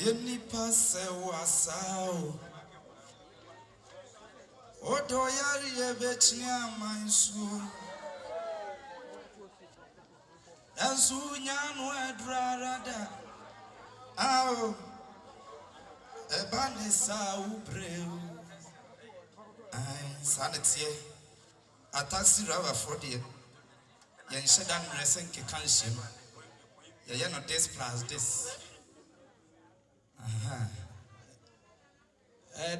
Any pass was out. Odo yari ebetnia mansu. Dansu nyanu edrarada. Ao ebanesa ubreu. Ai sanity. A taxi driver for the yen shedan resen ke kanshim. Ye no this plus this.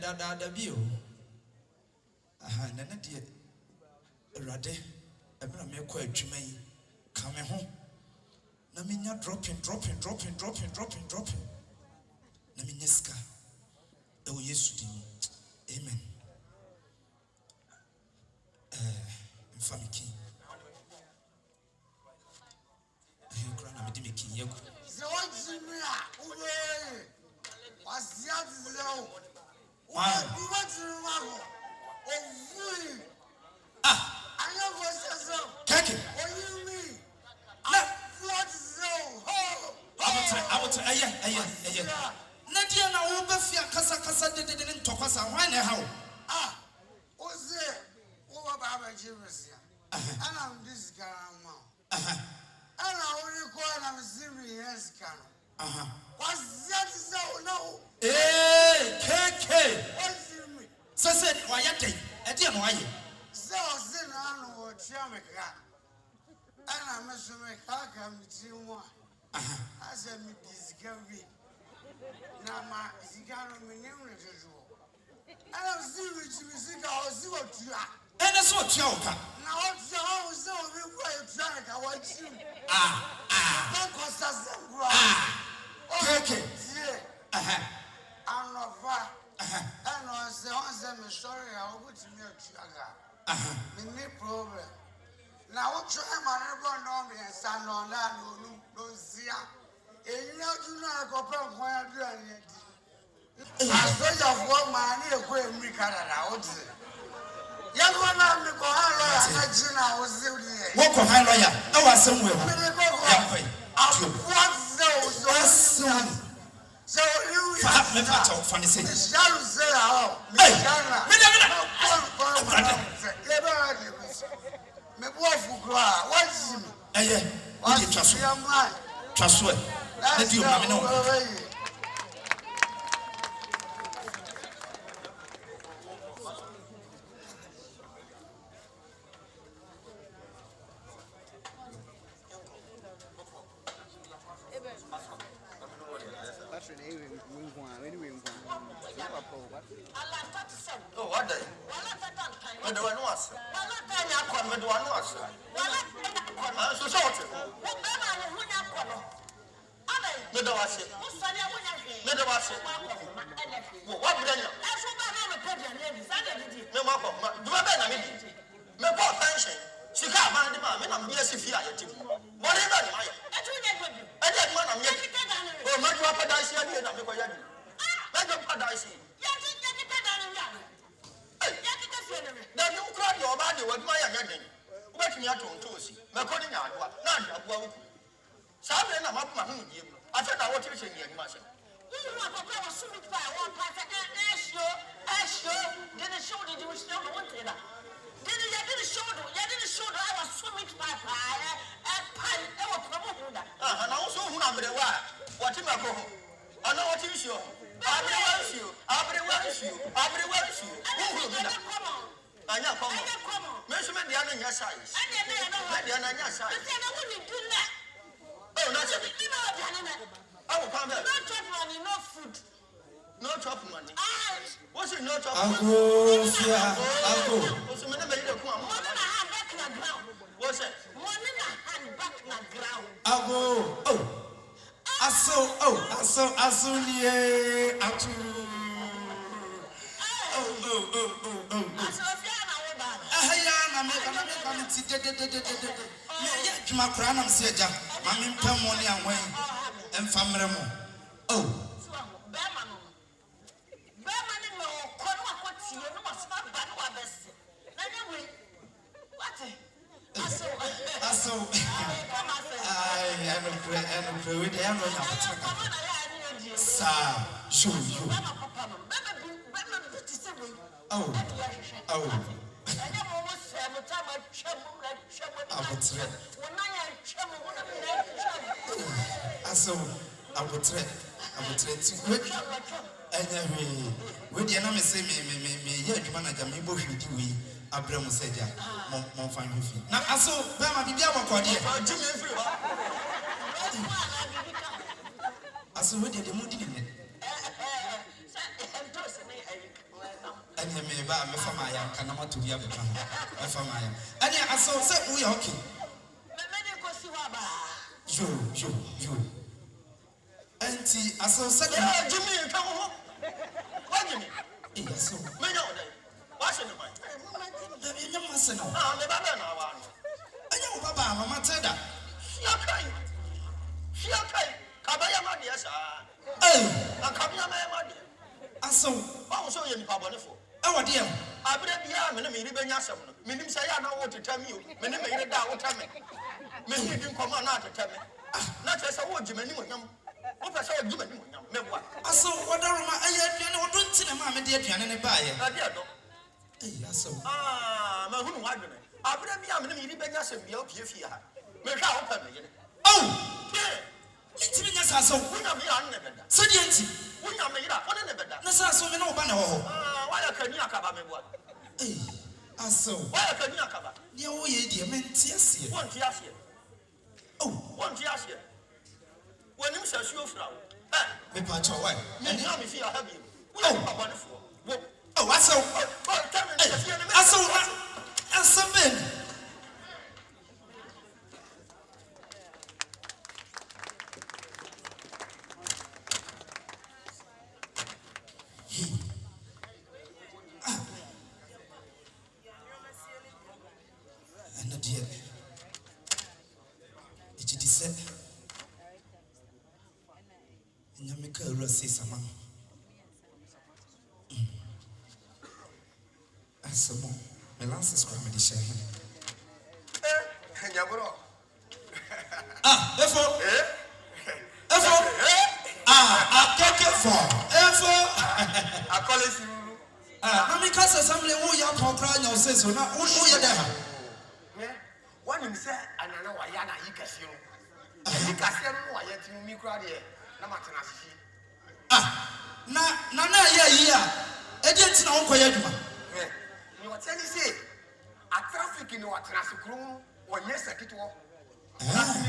Da bio. Nana dear Rade, a mere quiet Jimmy. Come home. Naminia dropping. Naminyeska. Oh, yes, amen. Infamy king. Grana Medimikin Yoko. Nadia na ubafia kasa didn't talk us why how? Oze, over Baba Jimmy's. And I'm this guy. And I only call him serious can. What's that so no? KK. What's me? So said, why are they? I didn't why. So, sin on what Jamaica. And I'm a Jamaica come to one. I said, me discovery. Now, my Zigano, my name is usual. And I'm serious, I'll see what you are. And that's what you are. Now, what's your house? So, we were trying to watch you. Don't cost us some growth. KK. I'm not I'm sorry, I'll go to milk sugar. No problem. Now, what try my neighbor know me and stand on that, no, see. And you know, do not go from where I'm doing it. I saw your one man, you're going to make it. Young one, I'm going to go I was there. Walk on high lawyer. I was somewhere. What's those? So you have me part of funny thing. Shall say, oh, me wolf what's him? What's trust? Trust what? Let you know. Oh, what day? I don't know us. I don't know us. I'm so short. What would I know? No, do I bet I mean? Me poor pension. She can't mind the man. I'm here to fear you. Whatever I did, man, I'm yet. Oh, my papa dies here. I'm going to let your father see. Then you cry your body with my wedding. What me at home to see? My calling out, not a woman. Saturday, I'm up my home. I said I want to say, myself. You want to go swimming by one part and didn't show that you were still wanted. Didn't show that I was swimming by fire and pine. And also, who I'm the wire. What in my home? I know what is you. I will come back. No chop money, no food. No chop money. What's it? No chop money. I'll go. What's the minute? What's it? 1 hand back na ground. I'll go. Abraham said, "Mon fine with now, I saw Bama Bibia Wakodia. I saw what did the moody in it. And he may buy me for my young Kanama to be able to come. And I saw, said, we are okay. You. Auntie, I saw, said, Jimmy, come home. What do you mean? Yes, so. What's in the mind? You must know. I'm the Baba now. I know Baba, Mamma Teda. She okay. Kabaya Madia, sir. I'm coming on my money. I saw, also in Pabonifo. Oh, dear. I believe you are many Benyassam. Minim say I know what to tell you. Many made it down. Tell me. Many didn't come on out to tell me. Not as a word, Jimmy. What I saw Jimmy. I saw what I don't see a mamma dear and a buyer. Yes, my who wonder. I believe you are many Benyassam. Be okay if you have. Make out open again. Oh, it's me as I saw. We are never. Sedienti. We are made up. What never done. That's so many open. Why can you cover me? What? I saw. Why can you cover? You dear men, yes, 1 year. Oh, 1 year. When you say you flower, me patch away. And you if you are happy. Oh, wonderful. Oh, I saw. I saw. I saw. see someone. I said, my last is coming to share him. Therefore, I can't get for. I call it you. I mean, because assembly, who you are crying, or says, so now, who you there? One himself, and I know why Yana Icasio. Icasio, why yet you me cry here. Namatanasi. Nana, yeah, agents now, Koyaduma. You what you say? A traffic in what Nasukru, or yes, a kit war.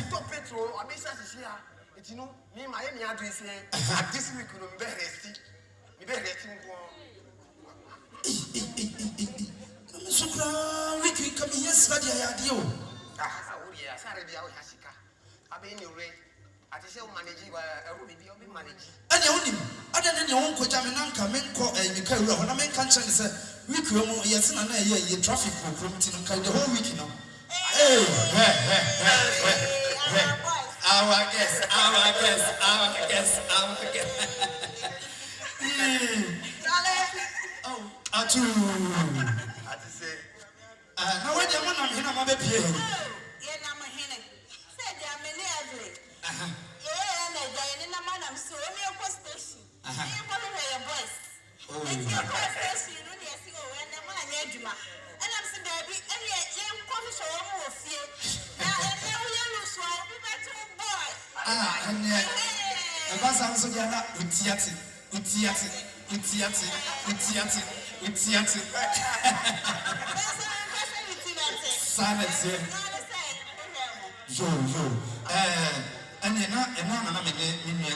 Top petrol, or Mrs. here. It's you know, me, my any address here. At this week, you be resting. You be resting. Sukra, we can come here, study idea. Yes, I already out Hasika. I've been in your rate. I just say, managing a ruby, you'll be managing. And you only, other than your own Kojaman, come and call a Mikhail, when I make conscience, we could yes, and I hear traffic from the whole week, you know. Our guess. Oh, Atu. Now, what do you want? I'm here, I'm a baby. Yeah, I'm a henny. Said I'm a lovely. Yeah, and I'm so in your postation. I'm going to hear your voice. It's your postation, you know, yes, you and the man, Edma. And I'm saying, baby, and yet, young polish or more fear. Now, you lose one, we got to boy. And yet, the bus answer, you're not with Tiati. Silence here. Yo. And you're not, I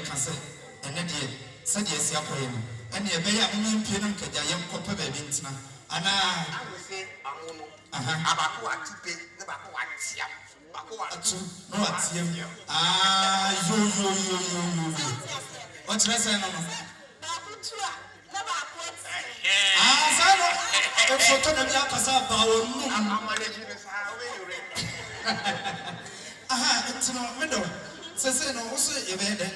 can say, and then said yes, you're playing. And you're very mean, young copper baby. And I will say, about what to pay, about what you. What's the rest of I'm managing this it's no window. Says no, also you made an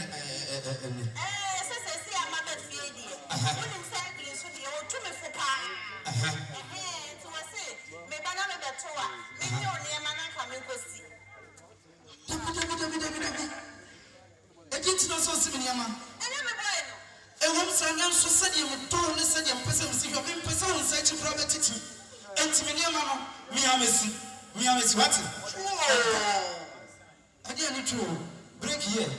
a woman said you would tell us that your person is your person such a property. And to me, Mamma, me, I miss what? I didn't true. Break here.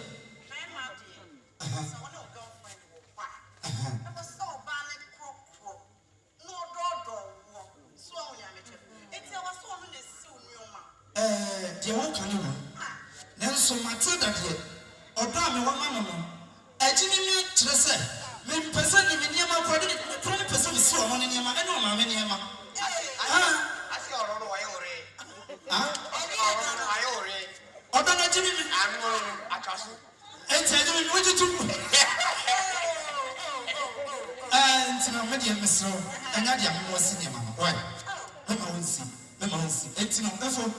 Dear, what can you do? Nelson Matilda, dear, or damn, one mamma. I didn't say, me person in Yama, probably person is so on in Yama, I know my many Yama. I see all over I don't know, Jimmy, I'm going to trust you. And tell you what you do. And no, Medium Miss Rowe, and Nadia was in Yama. Why? Memory, it's no, therefore,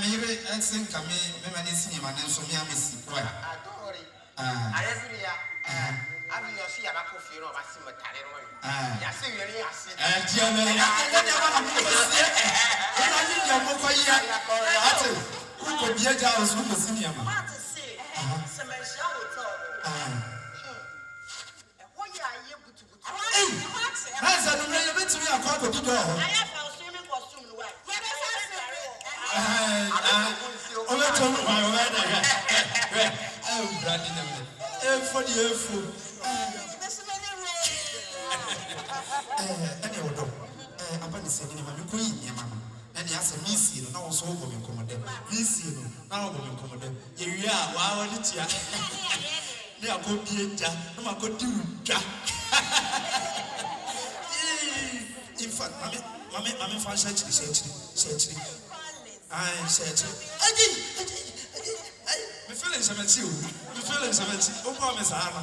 maybe I think I may see him and so me, I miss it. Why? Don't worry. I mean, you see, I'm a coffee or a cemetery. I see, really, I see. And Germany, who could be a house with the senior man? What to say? Some shall we talk? What are you able to do? I said, I'm ready to be a couple of people. I have a swimming costume. Oh, let's talk about it. Oh, Brandon, for the food. Anyway, I'm going to say, I'm going to mamma. And he has a missile, now so woman commodore. Missile, now woman commodore. You are, wow, it's ya. They are good, dear, I'm a good dude. In fact, Mammy, I'm searching. I said, I did. My feelings are met you. My feelings are met you. Oh, promise, Anna.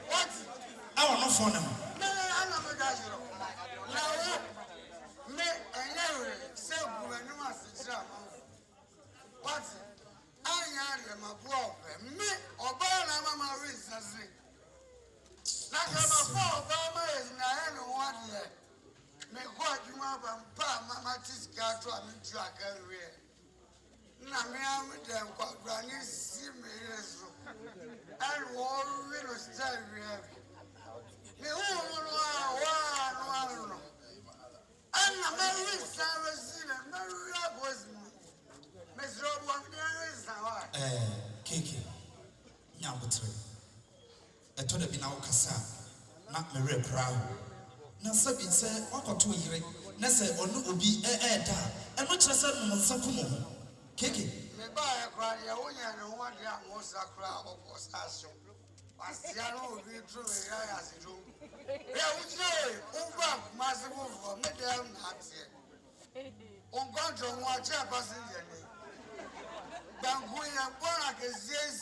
What? I want no phone. What? I am a poor me or Obama reasons. Like I'm a poor Obama is not one year. Me what you have and pa Mama Tisca to a track area. Namia with them quite granny see me and war little style. Me one. And the Mary Sarah Mary was Miss Rob Kiki, Yambutre. I told her now, Cassa, not Mary Crow. Now, Sabin said, what or 2 years, Nessa or no be and much as a Sakumo. Kiki, me buy a cry, and one year most a crowd of Postasio. Bastiano will be true as it do. There would say, Umba, Master Wolf, Madame Nancy. Uncontrol one chairperson. Banguya Borak is yes,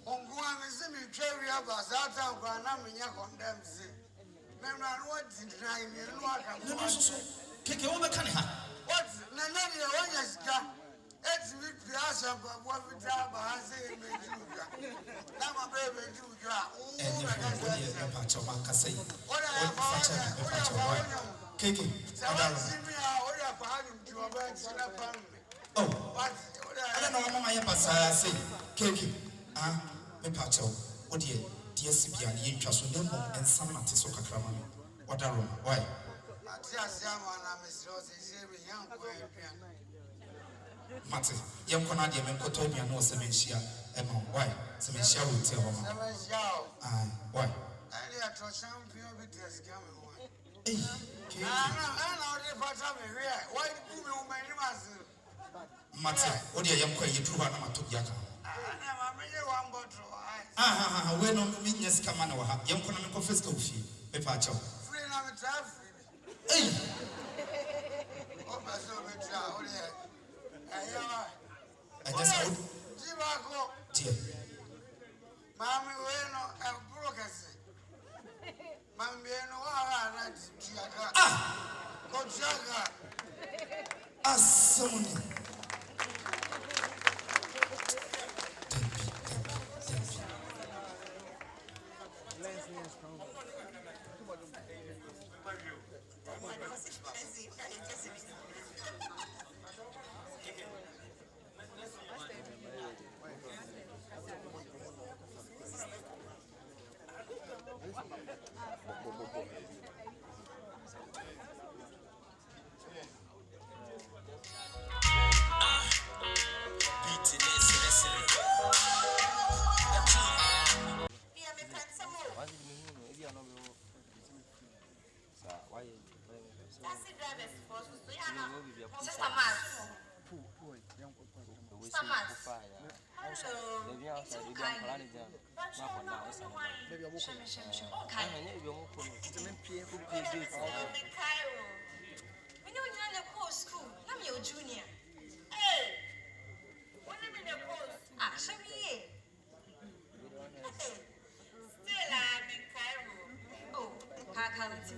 Unguan is in the cherry of Azata, Granamia condemns it. Memran, what deny me? Kiki, what can I have? What? Nanania, one is got. It's with the Asha, but what we tell by saying, I'm a baby, you are. What I have, Kiki, oh, I don't know how my say, Kiki, me pacho, what dear, dear Sibian, you trust with them and some Matisoka Kraman. What are why? Mate, young Canadian and Cotobia no Sementia, Emma, why? Sementia will tell him. Why? Mate, what your young quay you drew one to Yaka. When on the minions come on, young Canonical fiscal fee, Pepacho. I just hope, dear. Mammy, bueno, el brocas. Mammy, no, Cochaga. Someone. Junior. Still, I'm in Cairo. Oh, Kakalati.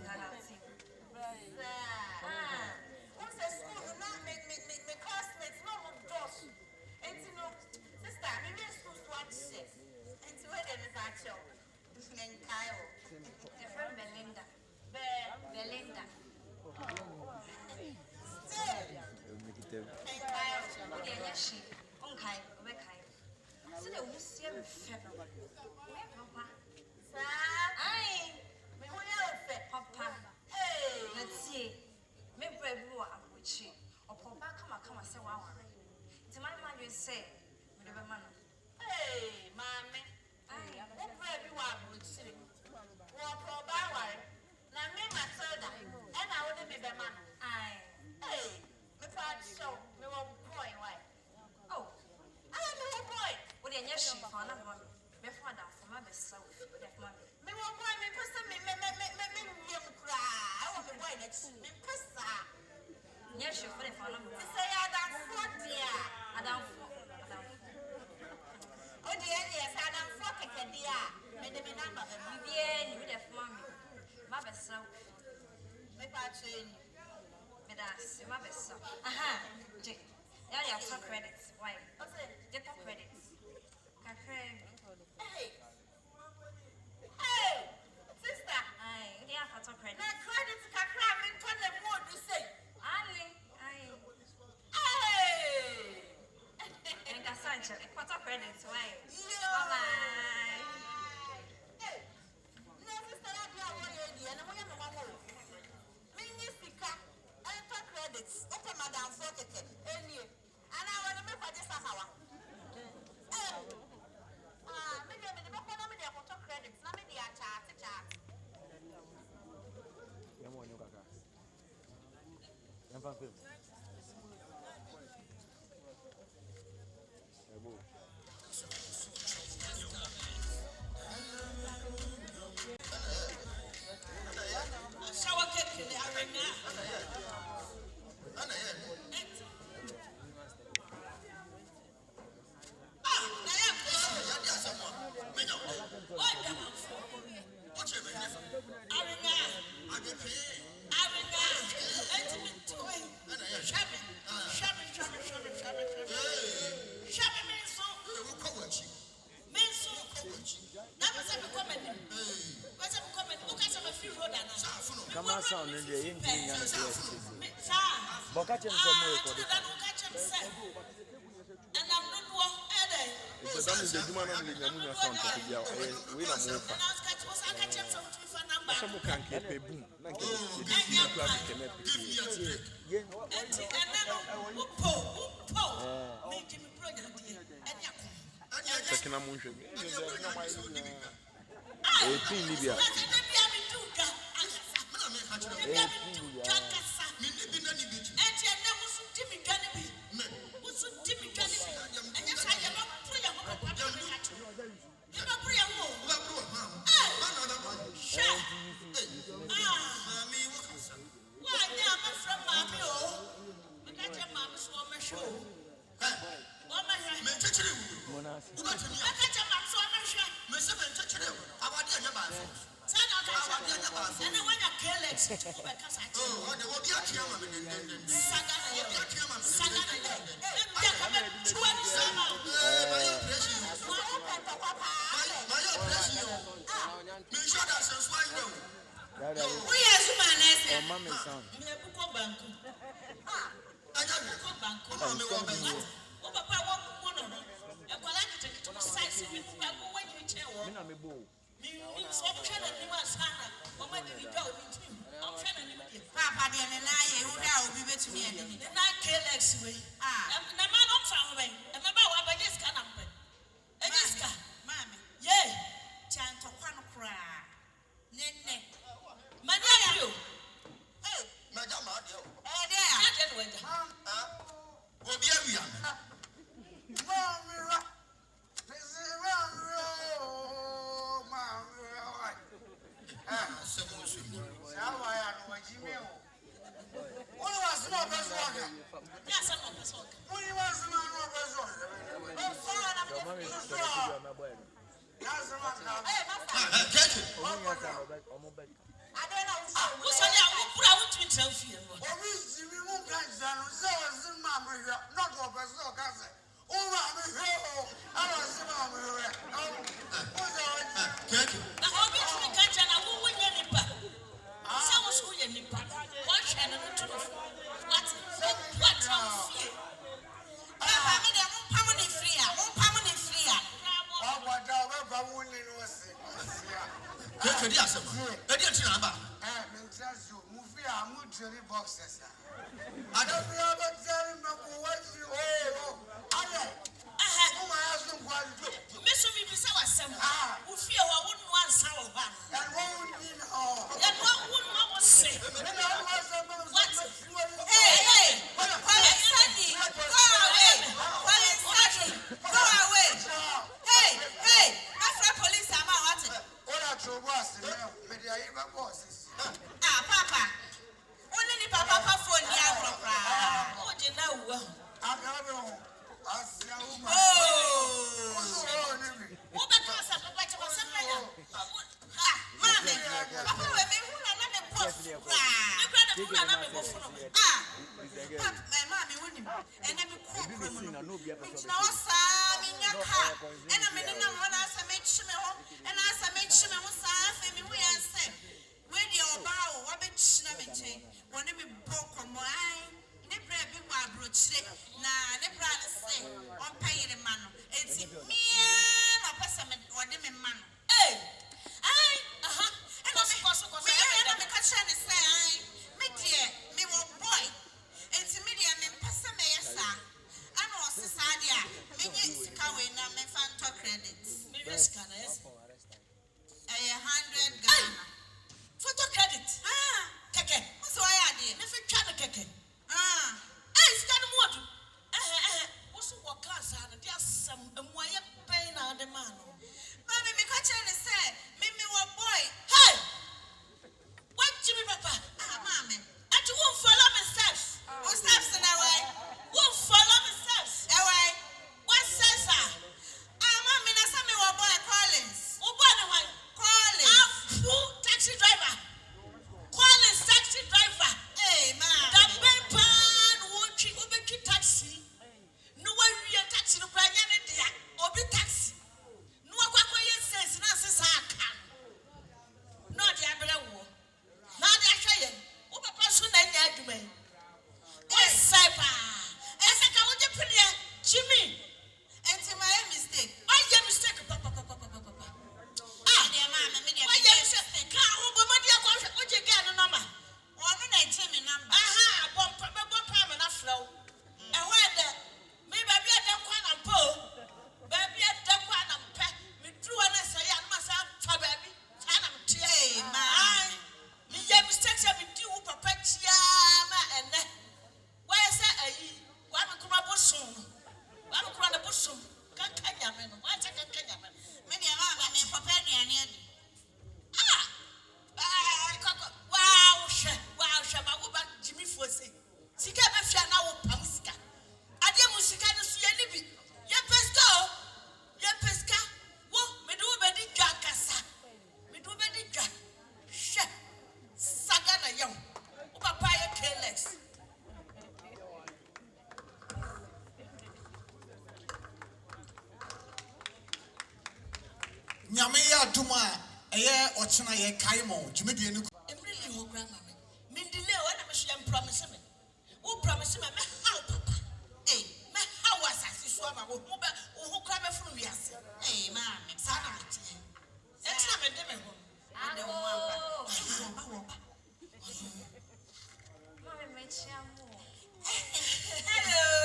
What's the school? Not me classmates, no more doors. And you know, sister, maybe school watch it. And to where them is our child. In Cairo. The friend Belinda. Belinda. Still. In Cairo. Okay, yes, she. Okay, we're Cairo. So they will see me February. Where, Papa? Sir? Aye. Me who you fit, Papa? Hey. Let's see. Me brave you are with you. Or Papa come and say, wow. It's my man you say. Me the man. Hey, Mammy. Aye. Who brave you are with you? Well, Papa, now me Matilda. And I wouldn't be the man. Aye. Hey. Me part show. Me one boy, why? Oh. I am a boy. What are you shooting for? I'm one. Me father for my best self. Me one boy, me person, me cry. I want me boy next. Me person. Yes, you for the father. To say I don't fuck dear. I don't fuck. Oh dear, yes, I don't fuck it, dear. Me the number. Vivian, you left mommy. My best self. Me part train. Me that's my best self. Aha. Jake. Yeah, you have some credits. Why? What's it? Get some credits. Hey! Hey! Sister! Aye, you have some credits. Now, credits can cram into the mood, you say. Aye. Hey! And that's such a quarter credits. Why? Bye-bye. Hey! No, sister, I'm not worried. And I'm going to go. Minisika. Enter credits. Open Madam Fortican. And I want to make for this hour. Maybe I'm the back of the photo credits. Now, maybe I chat. Shower cake in the arena. Come on, sound in the Indian but catch him some more for the and I'm not one headache. it's the woman on the Yamuna sound to be out. We don't move. I catch him some number. some can keep a boom. Second, I'm wondering. 18 Libya. Sadia. Nyamea Duma, Ochina, Kaimo, Jimmy. Emily, who grandma, Mindile, when I'm sure I'm promising me. Who promised me, how, Papa? Hey, how was I? Swam, who cram from yes. Hey, ma'am, excited. Excellent, Demon. I don't want. Hello.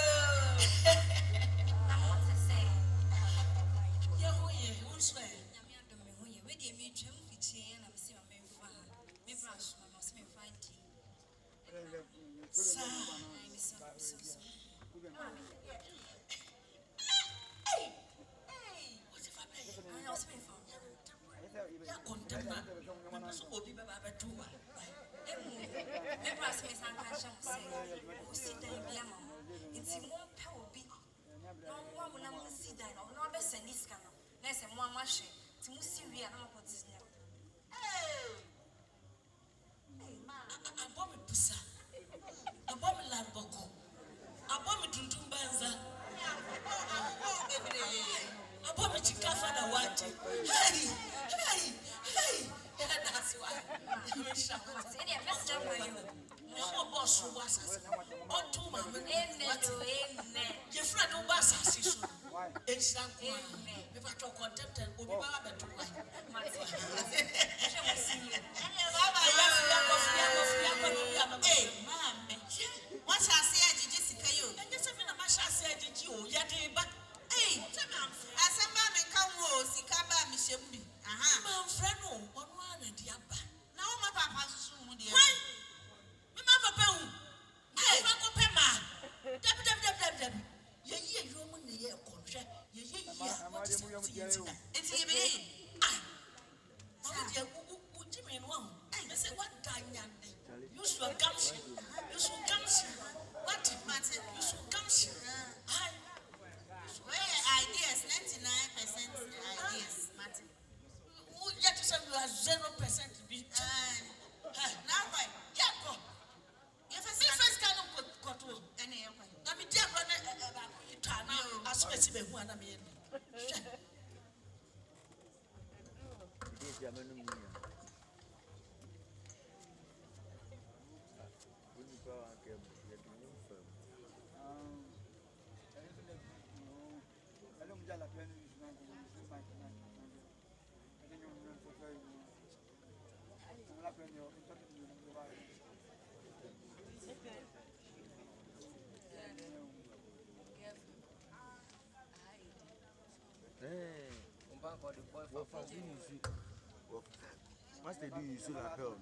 Once they do, you see like hell.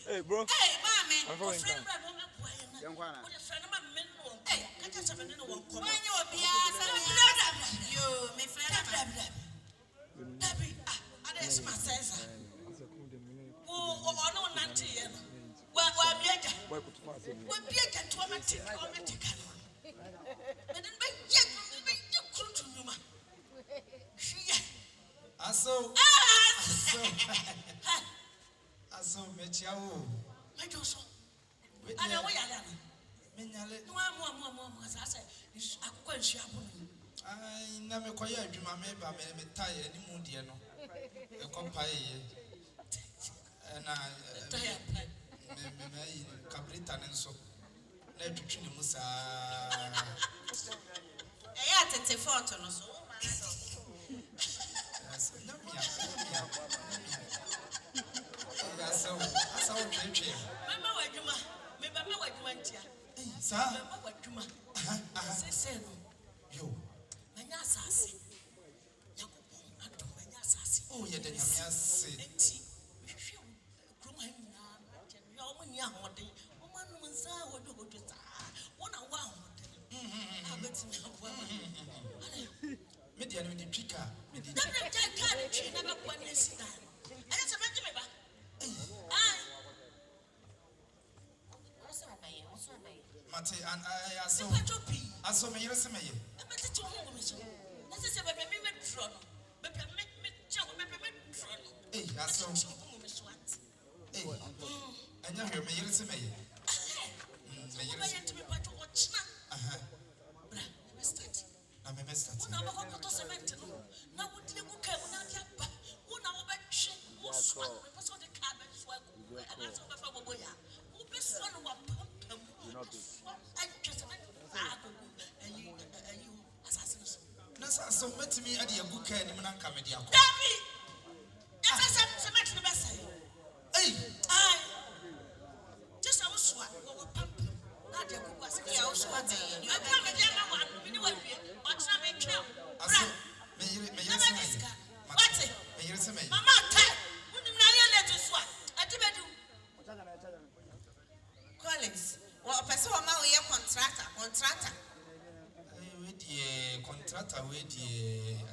Hey, bro. Hey, mommy. I'm following time. Aso mechiawo. Mejoso. Ana wo yale ana. Menyale. No amu asase. Akukwa nhia bono. Ai na me koya adwuma me ba me taye ni mu de no. E kompaye. Na Taye. me kabrita ne nso. Na twetwe ne musa. Eya tete photo no so. Asa o twetwe. Mama wadwuma. Me ba me wadwuma ntia. Sa? Mama wadwuma. Sese no. Yo. Manya asase. Yakobon adom manya asase. Oh, yeah, then you say. Median with the picker. Mate, and I saw me, you see me. Hey, I saw hey, and you hear me, you see me. I'm a mess. So met me at the good care in Comedy. Hey, just I was swat. Not the cook was here. I was swatting. You have Collins, well, a person who is contractor. With the contractor, with the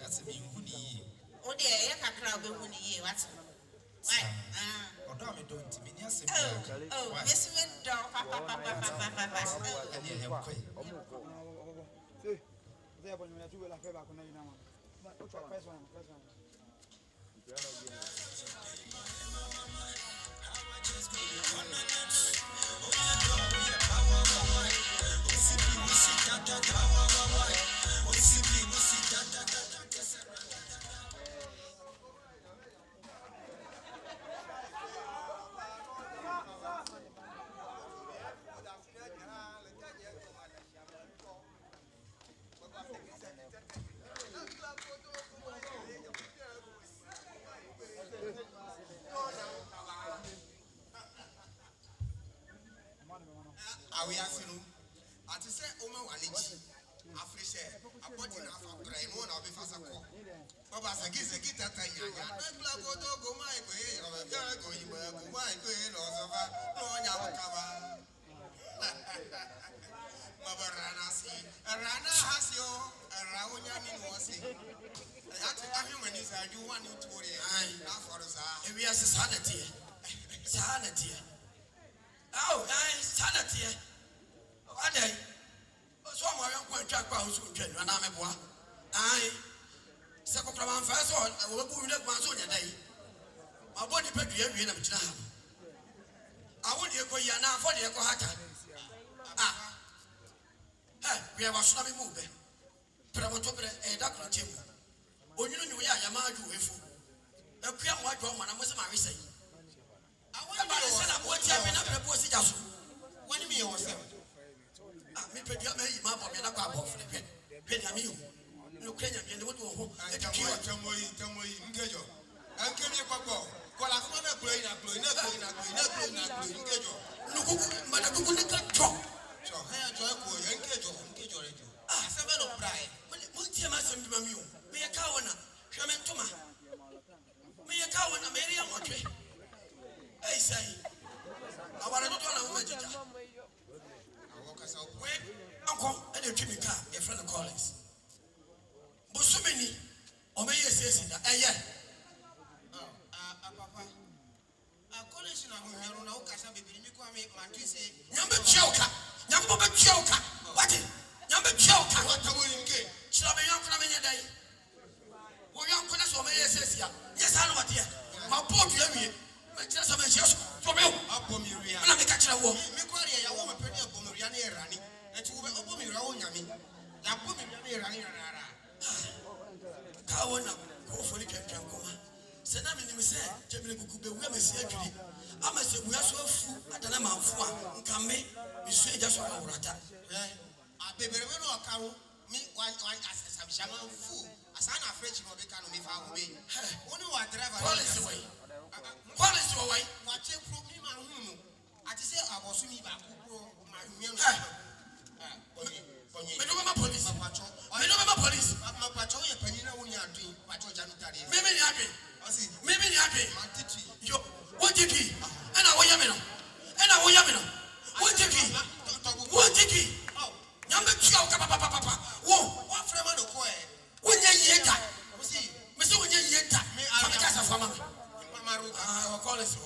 as a being Woody. Oh, dear, I crowd be Woody. What's why? Or don't mean yes. Oh, yes, we don't. Papa. And you have quay. We are seeing. I just say, Oma Waliji, Africa, a body of a brain, one of the first call. Papa Sagis, a guitar, go my way, or a girl going my way, or no Yawakawa. Mabarana, Rana Hasio, a Raunian was it. I human is I do want you to worry. I now for us. We are sanity. Sanity. Oh, sanity. Ade, so my young point track was to and I'm a boy. I second from first one, I will put that one on your day. My body pet you every night. I want you to go now for the Kohata. We have a snobby move. But I want to put a doctor Jim. Oh, you know, we are Yamadu. A queer white woman, I must marry say. I want to say, I'm what you have been up in a postage. What do you mean yourself? Me put your name up on the back of the pen. Penny, you can't get the wood. Tell me, engage you. I'll give you a couple. Call us one play, not look, but I couldn't drop. So, I enjoy engage you. Ah, 7 of pride. Multi mass and you. Me a cowana, Shaman Toma. Me a cowana, Mary and Watry. I say, I want to go on a woman. Uncle, and your Jimmy car, a friend of Collins. Busumini, or may you say that? Papa. College now, I don't know, Casabi, number choker. What? Number choker. What the willing game? Shall I be young from any day? Well, young Collins or may you say, yes, I know what here. My poor Jimmy, my just a just from you. Up on me, I'm a catcher. Me quarry, I want a penny of Pomeriani running. And you will open your own yammy. Now put me running. Kawana, hopefully, can come. Send them in the same. Jimmy could be women see actually. I must say, we are so full at the number of one. Come me, you say just one over that. I be very well, Carol. Me, one as a shaman fool. As I'm afraid you will be coming if I will be. Only one driver. Police away. What you prove me, my room. I just say, I was me back. I don't know police. I don't know police. I'm a patrol. Penina, when you are doing patrol, Janitari. Maybe I Yo, what did he? And I want you. And I want you. What did he? What did he? Number 12, papa. Whoa, what from an okoe? When you yet, see, Mr. When you yet, I'm a casa for mamma. I will call us.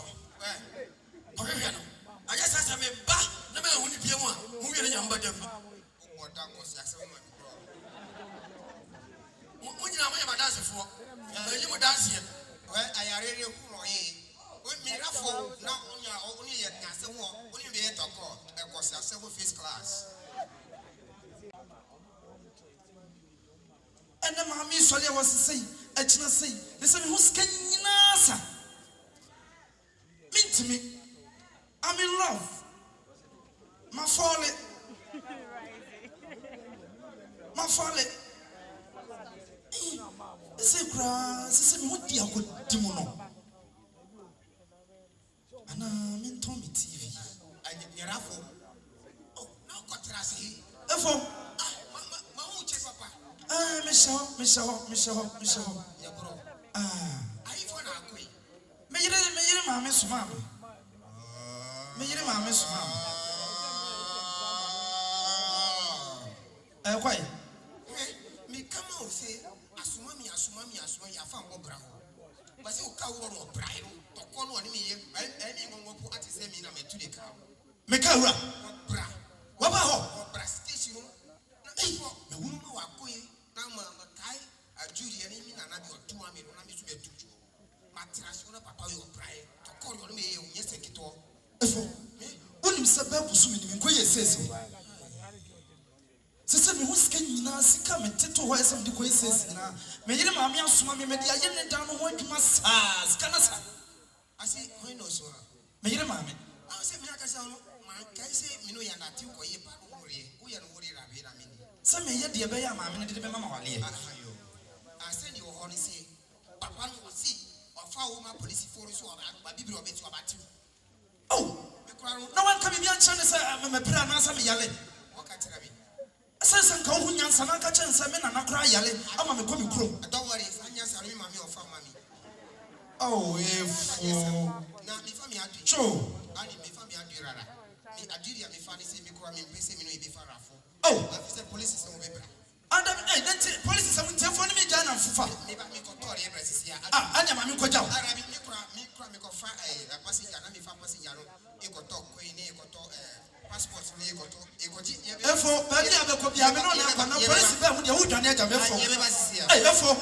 I just asked him, bah, no matter who you want, who you're young, but what that was when you are dancing for, you were dancing. Well, I already with me, now only at Nasa, only be at a call, and was a several first class. And the mammy Solia was to say, I did not say, listen, who's getting Nasa? Mean to me, I'm in love. My folly. My folly. Say, grass, what do you good Timono? And I'm in Tommy TV. I get your raffle. Oh, no, contrast. Therefore, Michelle. I even agree. May you, mammy, swam. May you, mammy, swam. Why? Me come out say, Asumami, I found Obra. But you can't or bride, to call on me, and anyone will put at the same in a to the car. Mekara, Bra, Wabah, Station. The woman who are going, now, Makai, a Judy, and even another 2 minutes, when I'm used to be 2. Matrasona, Papa, you bride, to call on me, yes, take it all. Only Sabah was swimming in Quay says. Sister, who's getting us come and tell why some decoy says, may you mammy and swam me, may I down what you must ask. I say, who knows, sir? May you, mammy? I say, my say, Mino, and I took away, we are worried. I mean, some may yet be a bear, mammy, and did mamma. I send you honey say, Papa will see, or follow my police force or my baby or bet you about you. Oh, no one can be a chance. I'm a prayer, and some yelling. What can tell me? Says and call Hunyan Sanaka Chance, and I cry yelling. I'm a coming crew. Don't worry, I'm just a mammy or for mammy. Oh, if now, before me, I do. True. I need before me, I do. I do. I fancy say, me call me, say, me, be far off. Oh, I said, police is on paper. And that's it. Police is on telephone me, Jan and Fufa. Maybe I make a toy every year. I am a Miko Jam. I mean, me call fire a passenger, and if I'm passenger, you got talk, queen, you got passports, you got to. Therefore, I have a copy of the police, but you would not have therefore.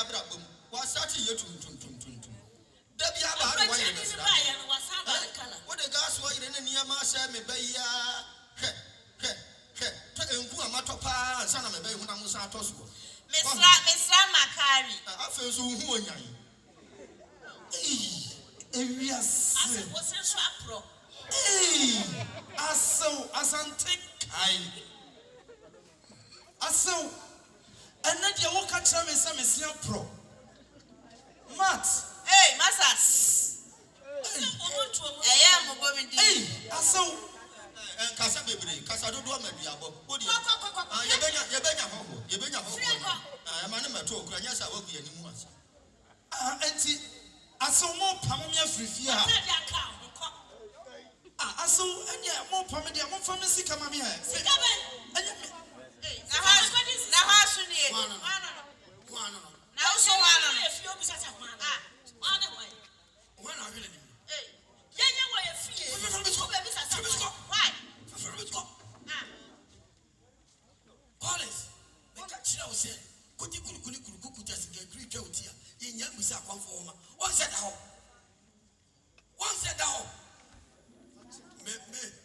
ya bra bom. Wa sati ye tum. Da bia ba ha wa ye na sra. What the gas wa ye na niya ma sha me ba ya. Ta enku amato pa ansa na me ba hu na musa atoso. Mesra Makari. Afa so hu onyan. Areas. Asante kai. And then you walk at some pro. Matt. Hey, Masas. Hey, Kasa bebre, kasa do mediabo. Odi. Yebenya ho. Amane meto okura nya sa wagu yani mu asa. Enti asomo pamomia frifia. Aso enye mo pame dia mo fami sika mame ha. Sika ben. Enye me. Na ha su ni. Wana. Na so wana no. Efi obi sasa wana. Wana why? Wana ahwele ni. Yenye wo efi. Obi sasa. Why? Collins. Make a chira o se. Kuti kukuta sika Greek utia. Yenya musa kwamfo ma. One said how.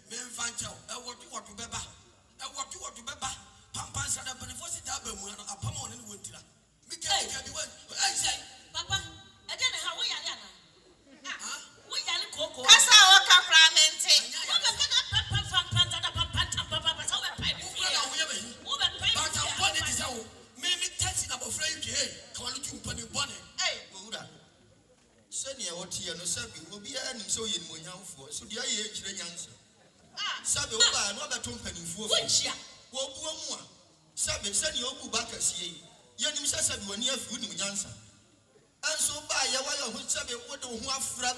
Me vancha. E what beba. Pampan sada benefosi da be mu na apama on ni wentira. Me can be one. I say, Papa, I don't know how we are now. We are cocoa. Kasa o kakramente. Senior what here no sabi obi a nim so ye ni monyamfo so dia ye kire nyansa sabi oba no beto mpanimfo wo buo mu a sabi senior obu ba kasie ye nim sabi woni afi ni nyansa anso ba ye wa ye ho sabi wo de ho afra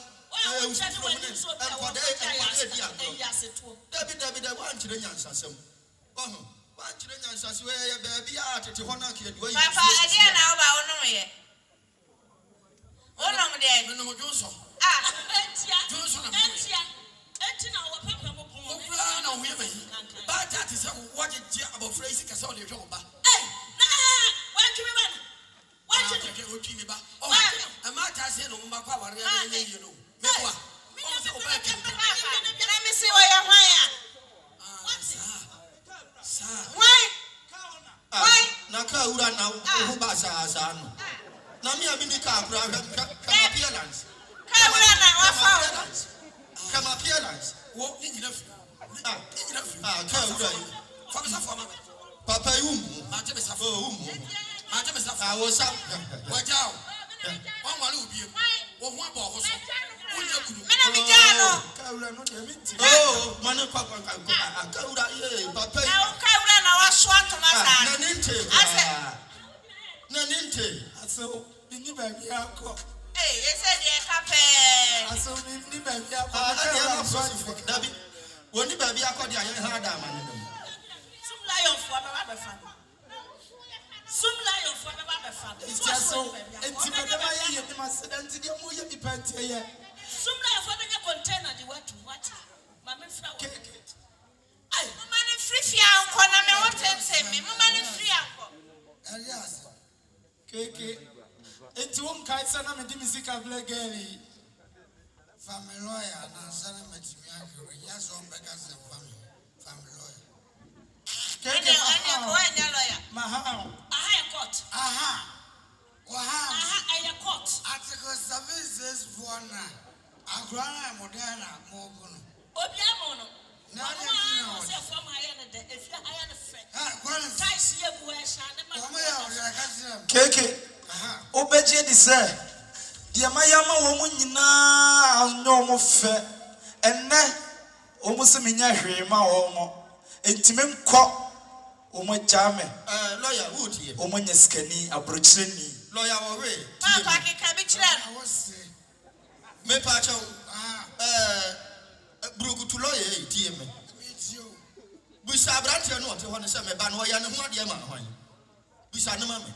David wan kire nyansa sem wan kire nyansa so ye ba bia atete ho na ke do yi Papa ade na wo ba wo no ye Onom de. No Johnson. Johnson. Enti na wo papa mo pon. Okra na wo ye bayi. Ba ta ti se wo je je about phrase ka se wo de hwe ba. Na wa tumi ba no. Wa tumi o tumi ba. O ma ta se no mba kwa ware ya ye ye no. Me kwa. O se o ba ke. Na me se wo ye hwan Sa. Why? Na ka ura na wo ba sa no. Na mi abini ka akura appearance. Kawura na wafa. Come appearance. Wo ni nyina fi. Kawura yi. Fa me safo ma. Papa yi ma te me safo. Ma te me safo. Wo sa. Wo jao. Won wale obi em. Wo ho aba ho so. Wo nya kunu. Me na mi jalo. Kawura no de minti. Mane kwa kawura ye papa yi. Kawura na waso antoma sa. Na ninte. Na ninte. Aso ni ba bi akọ. You said you happy. Aso ni ba bi akọ. Dabi. Woni ba bi akọ dia ye ha da amane dem. Some lion for baba be fan. Some lion for baba be fan. It's aso enti ba ba ye ni accident dia mo ye bi pantie ye. Some lion for the container the what. Mama fra. Ai, mama ni free fia anko na me wotem se me. Mama ni free anko. Elias. Keke. Enti won kai sana me di musical black girl. Family lawyer na sana matimi akere. Yes on beggars and family lawyer. Keke. Anya ko anya lawyer. Maha. Aha court. Aha. Aha court. Article 7 says for na. Agrana modena mo gono. Obi amono. Na anya say from higher na the if you higher na friend. Gwara. Tais ye bu e sha na ma. Omo ya o ya ka sira. Keke. Obeje di se dia mayama wo mu nyina anyo mo fe enne o mu se menya hwe ma wo mo entime nkọ o mo jame Lawyer wood here. o mo nyeskani abrochireni Lawyer wo we. Papa ke ka bi kire I was say. Me pa cha Brukutu lawyer tie me. Meet you. Bisa brante no te ho ne se me ba no ya ne ho ade ma hwan. Bisa ne ma me.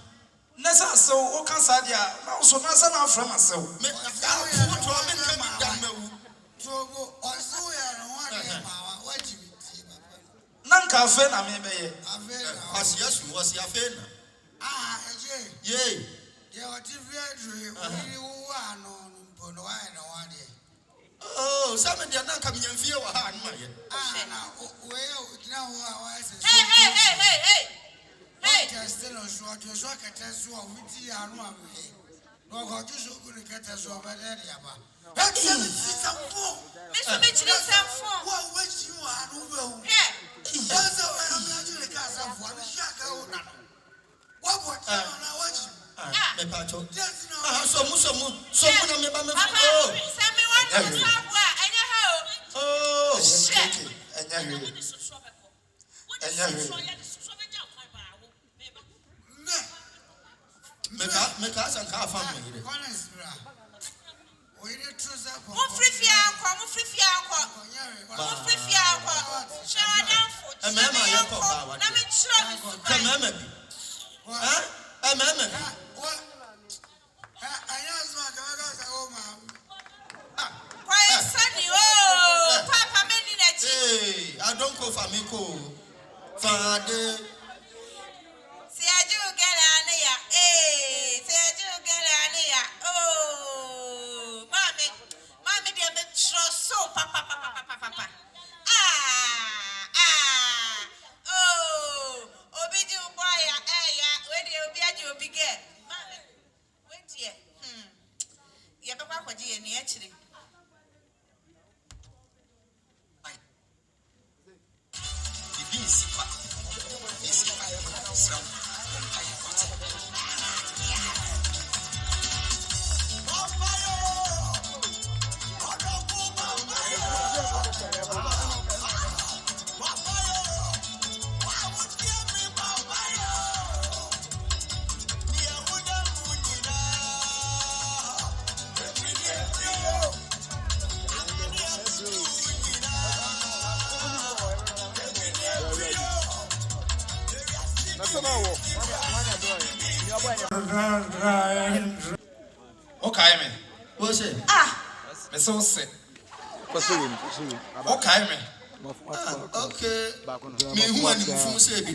nesa so o kan sa dia na so na sa na afra masew Me ya to me kan mi da mawu. Togo osu ya no wa de ma wa jibiti papa. na nka fe na me be ye Avena. Asi asu wasi afena. Eje. Ye. Ye Oh, some of them not coming in fear of hand. Hey. I don't go for me, Father. See, I do get on here. Hey, see, I do get on here. Oh, mommy, they make so papa. Oh, Obi boy, where do you be get? Mommy, wait here. Yeah, papa, what do you need actually? Okay, me. What's it? Me so sick. Pursue. Okay, me. Okay. Me who and who say be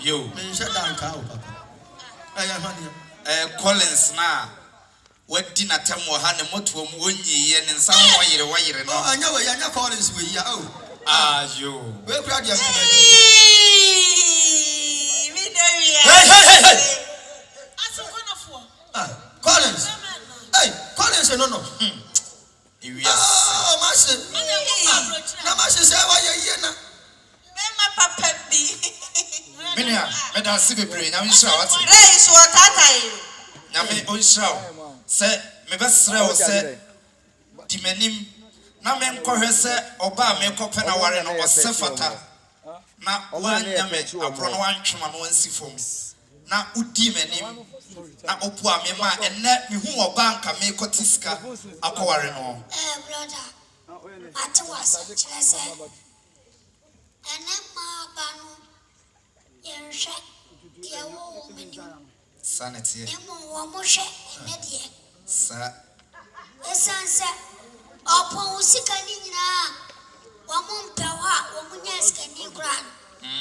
Yo. me shut down cow, papa. I am honey. Collins na. What dinner time will hand a motor wonyi and in some way no. I know you're not calling with you. Ah, you. We're proud of Hey. Collins. Hey, Collins, no. Yes. Oh, Master. No, Master, say why you're here. Papa B. Minia, Madam Sibibri, now you saw what? Race what I Yami on show. Say, me best row say, Timenim. Na men kohese oba me kopena ware no osefata na wanya me abro no wantwema no wansi fom na udi menim na opu a me ma enne me hu oba nka me kotiska akoware no brother ati was chese ene ma banu yenhwe ye wo menim sanity emo wo mo hwe ene de sa esanse Opo usika ni nyina wamu mpewa wamu nyaska ni kran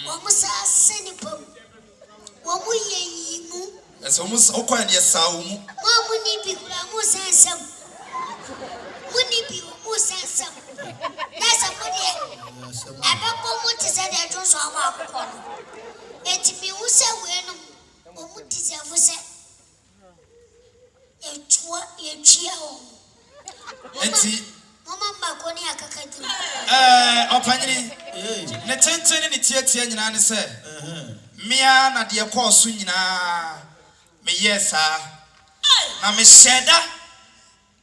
wamu sase ni pom wamu yeyimu eso mus okwa ne sawmu wamu ni bi kura mu sansam muni bi mu sansam nasa mudi abako mu tise de jo so awa akoko no etimi use we no wamu deserve se ye o enti mama makoni akakaduru opanyini ne tentene ne tietie nyina ne se mia na de koso nyina me yesa na me sheda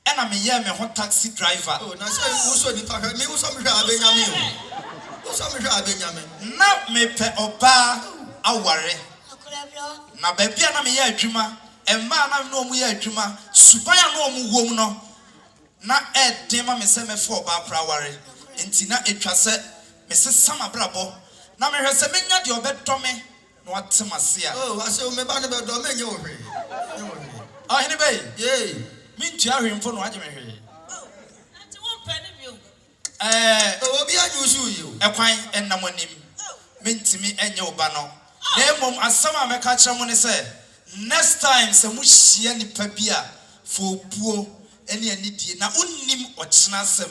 ena me ye me ho taxi driver Oh, na say wo so ni pa me wo so me hwa abenyame o wo so me hwa abenyame na me pe oba aware akura bro na ba bia na me ye adwuma emma na no mu ye adwuma suban na no mu wom no na edema me se me fo ba praware enti na etwa se me se sama brabo na me hwese menya de obedome na watemase a oh I say me ba ne be do me nye wo hwe ah hene bey ye me ntua hwemfo no agye me hwe Ati won pene bi o. obi anyu su yi o ekwan ennamonim me ntimi enye oba no na emom asama me ka kire mo ne se next time some mushia ni pabia for puo any die na unnim ochena asem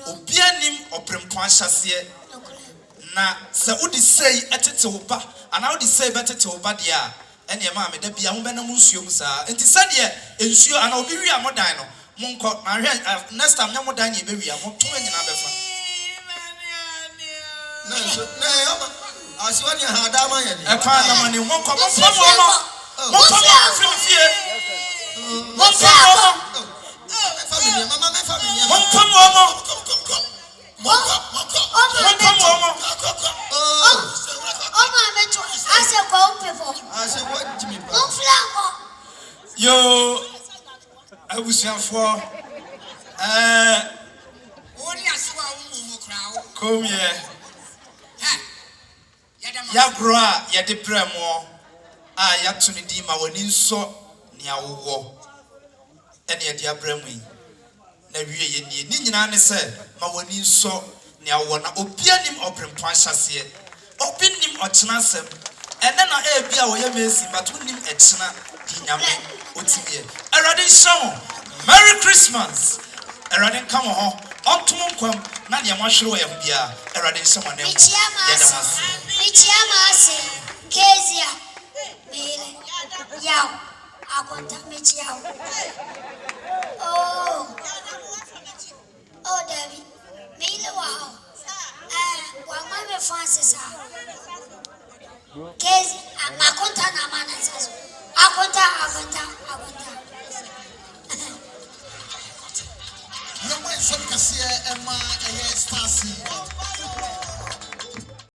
obia nim oprempo ahyase na se udi sei etete oba ana udi sei betete oba dia ene ma me da bia ho benam nsuo mu saa enti sade ensuo ana obi wi amodan no monko na hwe next time nya modan ye be wi amoto anyina befa na yoma asiwani hadama ye e pa na mani monko mo fam fie mo family mama me family yo abusiafo Only aswa umu krao. come here ya groa ya de premo ya to ne di ma wani nso ne awowo ene ya di abremu yi na wie ye ni nyina ne se ma wani nso ne awowo na obianim obrempo ahyase obinim ochena asem ene na bia wo ye mesi but unim echena di nyame otibie erade nhyamo merry christmas erade come ho ontum nkwam na de mahwere wo ye bia erade nhyamo na Michiama ase Kezia Mele Yao Akonta Michiao Oh David Mele wow Wama me Francis Kezia Akonta na mana saso Akonta Yo mwen son kasiye ema eye stasi